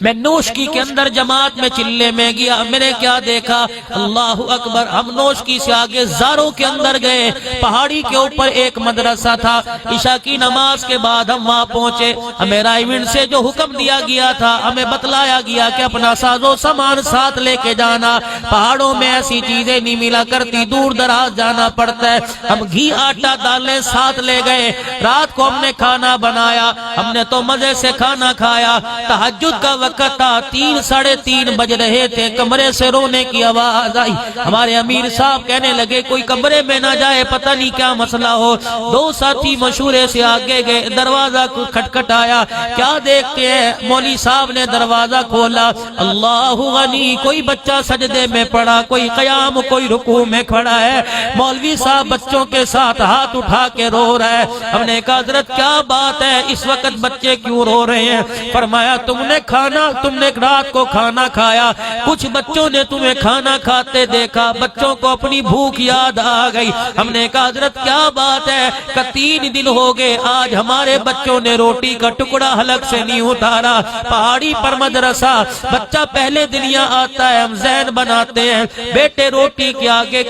میں نوشکی کے اندر جماعت میں چلے میں گیا، میں نے کیا دیکھا؟ اللہ اکبر! ہم نوشکی سے آگے زاروں کے اندر گئے، پہاڑی کے اوپر ایک مدرسہ تھا۔ عشاء کی نماز کے بعد ہم وہاں پہنچے، ہمیں رائیونڈ سے جو حکم دیا گیا تھا، ہمیں بتلایا گیا کہ اپنا ساز و سامان ساتھ لے کے جانا، پہاڑوں میں ایسی چیزیں نہیں ملا کرتی، دور دراز جانا پڑتا ہے۔ ہم گھی آٹا دالیں ساتھ لے گئے، رات کو ہم نے کھانا بنایا، ہم نے تو مزے سے کھانا کھایا۔ تہجد کا وقت تھا، 3 ساڑھے 3 بج رہے تھے، کمرے سے رونے کی آواز آئی۔ ہمارے امیر صاحب کہنے لگے کوئی کمرے میں نہ جائے، پتہ نہیں کیا مسئلہ ہو۔ 2 ساتھی مشورے سے آگے گئے، دروازہ کھٹکھٹایا، کیا دیکھتے ہیں؟ مولوی صاحب نے دروازہ کھولا، اللہ غنی! کوئی بچہ سجدے میں پڑا، کوئی قیام، کوئی رکوع میں کھڑا ہے۔ مولوی صاحب بچوں کے ساتھ ہاتھ اٹھا کے رو رہا ہے۔ ہم نے کہا حضرت کیا بات ہے، اس وقت بچے کیوں رو رہے ہیں؟ فرمایا تم نے رات کو کھانا کھایا، کچھ بچوں نے تمہیں کھانا کھاتے دیکھا، بچوں کو اپنی بھوک یاد آ گئی۔ ہم نے کہا حضرت کیا بات ہے؟ کہ 3 دن ہو گئے، آج ہمارے بچوں نے روٹی کا ٹکڑا حلق سے نہیں اتارا۔ پہاڑی پر مدرسہ، بچہ پہلے دن یہاں آتا ہے، ہم ذہن بناتے ہیں بیٹے روٹی کے آگے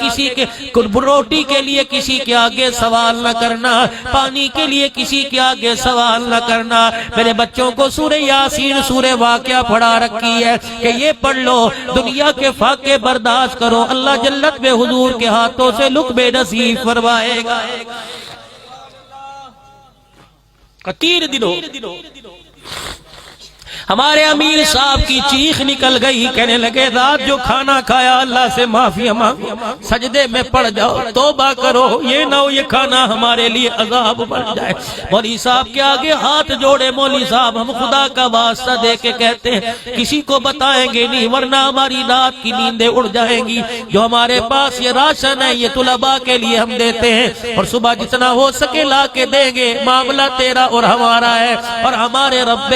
روٹی کے لیے کسی کے آگے سوال نہ کرنا، پانی کے لیے کسی کے آگے سوال نہ کرنا۔ میرے بچوں کو سورہ یاسین، سورہ واقعہ پڑھا رکھی ہے کہ یہ پڑھ لو، دنیا کے فاقے برداشت کرو، اللہ جنت میں حضور کے ہاتھوں سے لقمے نصیب فرمائے گا۔ 3 دنوں ہمارے امیر صاحب کی چیخ نکل گئی، کہنے لگے رات جو کھانا کھایا اللہ سے معافی مانگو، سجدے میں پڑ جاؤ، توبہ کرو، یہ نہ ہو یہ کھانا ہمارے لیے عذاب بن جائے۔ مولوی صاحب کے آگے ہاتھ جوڑے، مولوی صاحب ہم خدا کا واسطہ دے کے کہتے ہیں کسی کو بتائیں گے نہیں، ورنہ ہماری رات کی نیندیں اڑ جائیں گی۔ جو ہمارے پاس یہ راشن ہے، یہ طلباء کے لیے ہم دیتے ہیں، اور صبح جتنا ہو سکے لا کے دیں گے، معاملہ تیرا اور ہمارا ہے، اور ہمارے رب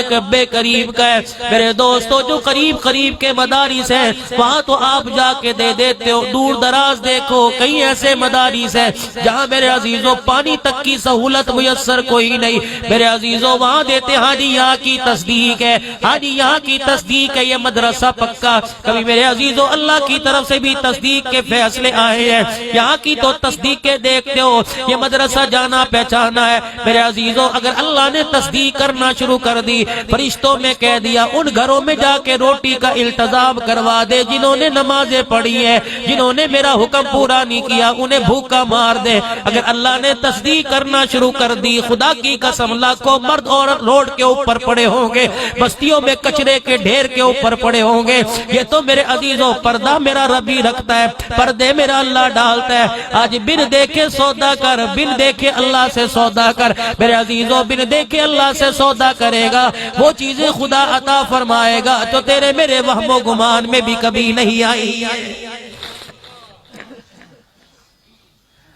کریم کا ہے۔ میرے دوستو جو قریب کے مدارس ہیں وہاں تو آپ جا کے دے دیتے ہو، دور دراز دیکھو کئی ایسے مدارس ہیں جہاں میرے عزیزوں پانی تک کی سہولت میسر کوئی نہیں، میرے عزیزوں وہاں دیتے ہاں جی یہاں کی تصدیق ہے، ہاں جی یہاں کی تصدیق ہے، یہ مدرسہ پکا۔ کبھی میرے عزیزوں اللہ کی طرف سے بھی تصدیق کے فیصلے آئے ہیں، یہاں کی تو تصدیقیں دیکھتے ہو، یہ مدرسہ جانا پہچانا ہے۔ میرے عزیزوں اگر اللہ نے تصدیق کرنا شروع کر دی، فرشتوں میں کہہ دیا ان گھروں میں جا کے روٹی کا التزام کروا دے جنہوں نے نمازیں پڑھی ہیں، جنہوں نے میرا حکم پورا نہیں کیا انہیں بھوکا مار دے۔ اگر اللہ نے تصدیق کرنا شروع کر دی، خدا کی قسم لاکھوں مرد اور روڈ کے اوپر پڑے ہوں گے، بستیوں میں کچرے کے ڈھیر کے اوپر پڑے ہوں گے۔ یہ تو میرے عزیزوں پردہ میرا ربی رکھتا ہے، پردے میرا اللہ ڈالتا ہے۔ آج بن دیکھے سودا کر، بن دیکھے اللہ سے سودا کر۔ میرے عزیزوں بن دیکھے اللہ سے سودا کرے گا، وہ چیزیں خدا عطا فرمائے گا تو تیرے میرے وہم و گمان میں بھی کبھی نہیں آئی۔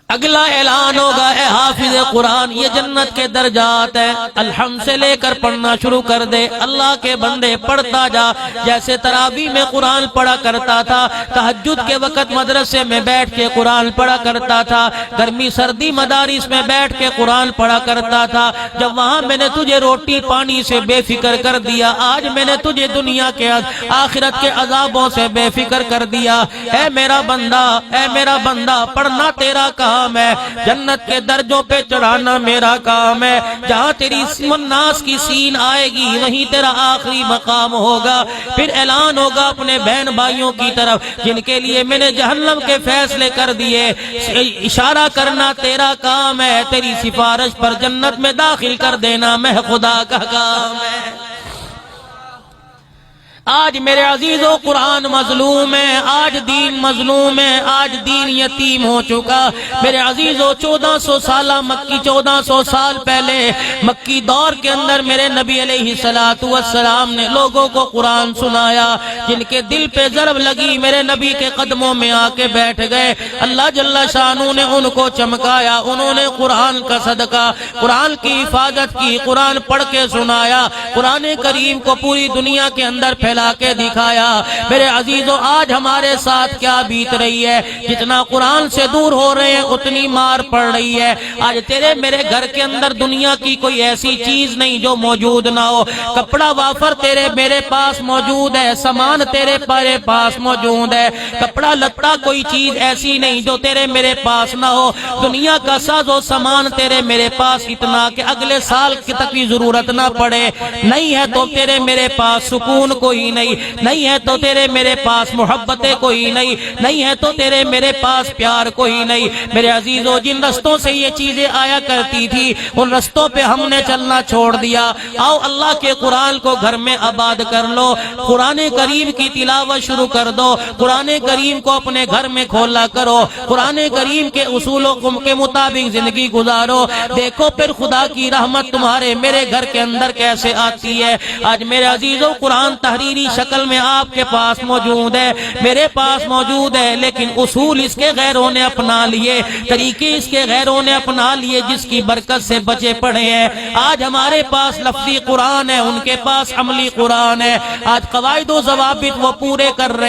اگلا اعلان ہوگا اے حافظ قرآن یہ جنت کے درجات ہیں، الحمد سے لے کر پڑھنا شروع کر دے، اللہ کے بندے پڑھتا جا۔ جیسے تراویح میں قرآن پڑھا کرتا تھا، تہجد کے وقت مدرسے میں بیٹھ کے قرآن پڑھا کرتا تھا، گرمی سردی مدارس میں بیٹھ کے قرآن پڑھا کرتا تھا۔ جب وہاں میں نے تجھے روٹی پانی سے بے فکر کر دیا، آج میں نے تجھے دنیا کے آخرت کے عذابوں سے بے فکر کر دیا۔ اے میرا بندہ پڑھنا تیرا کام ہے، جنت کے درجوں پہ چڑھانا میرا کام ہے۔ جہاں تیری الناس کی سین آئے گی وہیں تیرا آخری مقام ہوگا۔ پھر اعلان ہوگا اپنے بہن بھائیوں کی طرف جن کے لیے میں نے جہنم کے فیصلے کر دیے، اشارہ کرنا تیرا کام ہے، تیری سفارش پر جنت میں داخل کر دینا میں خدا کا کام ہے۔ آج میرے عزیزوں قرآن مظلوم ہے، آج دین مظلوم ہے، آج دین یتیم ہو چکا۔ میرے عزیزوں 1400 سالہ مکی 1400 سال پہلے مکی دور کے اندر میرے نبی علیہ السلام نے لوگوں کو قرآن سنایا، جن کے دل پہ ضرب لگی میرے نبی کے قدموں میں آ کے بیٹھ گئے۔ اللہ جل شانہ نے ان کو چمکایا، انہوں نے قرآن کا صدقہ، قرآن کی حفاظت کی، قرآن پڑھ کے سنایا، قرآن کریم کو پوری دنیا کے اندر پھیلایا۔ کھلا کے دکھایا۔ میرے عزیزو آج ہمارے ساتھ کیا بیت رہی ہے؟ جتنا قرآن سے دور ہو رہے ہیں اتنی مار پڑ رہی ہے۔ آج تیرے میرے گھر کے اندر دنیا کی کوئی ایسی چیز نہیں جو موجود نہ ہو۔ کپڑا وافر تیرے میرے پاس موجود ہے، سامان تیرے میرے پاس موجود ہے، کپڑا لتا کوئی چیز ایسی نہیں جو تیرے میرے پاس نہ ہو۔ دنیا کا ساز و سامان تیرے میرے پاس اتنا کہ اگلے سال کی تک کی ضرورت نہ پڑے۔ نہیں ہے تو تیرے میرے پاس سکون کوئی نہیں، نہیں ہے تو تیرے میرے پاس محبتیں کوئی نہیں، نہیں ہے تو تیرے میرے پاس پیار کوئی نہیں۔ میرے عزیزو جن رستوں سے یہ چیزیں آیا کرتی تھی ان رستوں پہ ہم نے چلنا چھوڑ دیا۔ آؤ اللہ کے قرآن کو گھر میں آباد کر لو، قرآن کریم کی تلاوت شروع کر دو، قرآن کریم کو اپنے گھر میں کھولا کرو، قرآن کریم کے اصولوں کے مطابق زندگی گزارو، دیکھو پھر خدا کی رحمت تمہارے میرے گھر کے اندر کیسے آتی ہے۔ آج میرے عزیزو قرآن تحریری شکل میں آپ کے پاس موجود ہے، میرے پاس موجود ہے، لیکن اصول اس کے غیروں نے اپنا لیے، طریقے اس کے غیروں نے اپنا لیے، جس کی برکت سے بچے پڑے ہیں۔ آج ہمارے پاس لفظی قرآن ہے، ان کے پاس عملی قرآن ہے۔ آج قواعد و ضوابط وہ پورے کر رہے